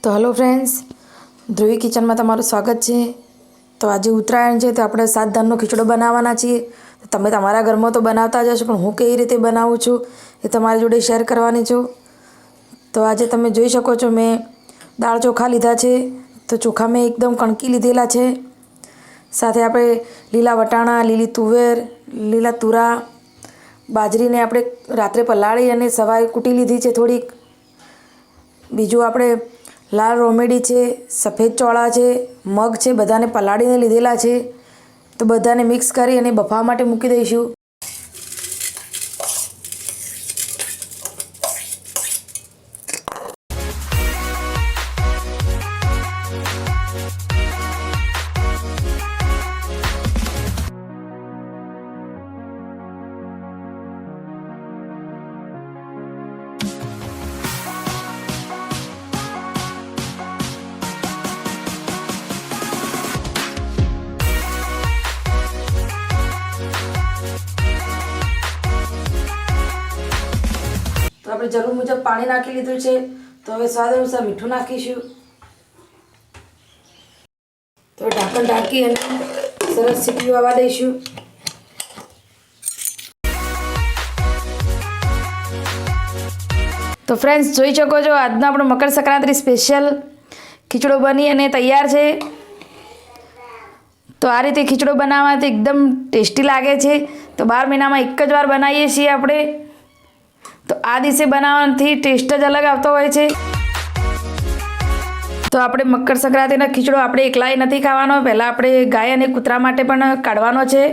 તો hello friends, Dhruvi કિચનમાં તમારું સ્વાગત છે। તો આજે ઉત્તરાયણ છે તો આપણે સાત ધાનનો ખીચડો બનાવવાના છીએ। તમે તમારા ઘરમાં તો બનાવતા જ હશો, પણ હું કેવી રીતે બનાવું છું એ તમારી જોડે શેર કરવાની છું। તો આજે તમે જોઈ શકો છો મેં દાળ ચોખા લીધા છે। તો ચોખા મેં એકદમ કણકી લીધેલા છે। સાથે આપણે લીલા વટાણા, લીલી તુવેર, લીલા તુરા, બાજરીને આપણે રાત્રે પલાળી અને સવારે કૂટી લીધી છે થોડીક। બીજું આપણે લાલ રોમેડી છે, સફેદ ચોળા છે, મગ છે, બધાને પલાળીને લીધેલા છે। તો બધાને મિક્સ કરી અને બફાવા માટે મૂકી દઈશું। તો આપણે જરૂર મુજબ પાણી નાખી લીધું છે। તો હવે સ્વાદ અનુસાર મીઠું નાખીશું। તો ઢાંકણ ઢાંકી અને સરસ સીટી આવવા દઈશું। તો ફ્રેન્ડ્સ, જોઈ શકો છો આજનો આપણો મકર સંક્રાંતિ સ્પેશિયલ ખીચડો બની અને તૈયાર છે। તો આ રીતે ખીચડો બનાવવાથી એકદમ ટેસ્ટી લાગે છે। તો 12 મહિનામાં એક જ વાર બનાવીએ છીએ આપણે। તો આ દિવસે બનાવવાથી ટેસ્ટ જ અલગ આવતો હોય છે। તો આપણે મકર સંક્રાંતિનો ખીચડો આપણે એકલાય નથી ખાવાનો, પહેલાં આપણે ગાય અને કૂતરા માટે પણ કાઢવાનો છે।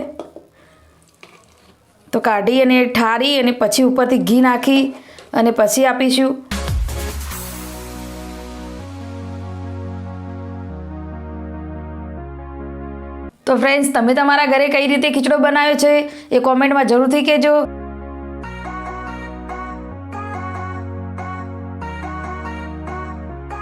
તો કાઢી અને ઠારી અને પછી ઉપરથી ઘી નાખી અને પછી આપીશું। તો ફ્રેન્ડ્સ, તમે તમારા ઘરે કઈ રીતે ખીચડો બનાવ્યો છે એ કોમેન્ટમાં જરૂરથી કહેજો।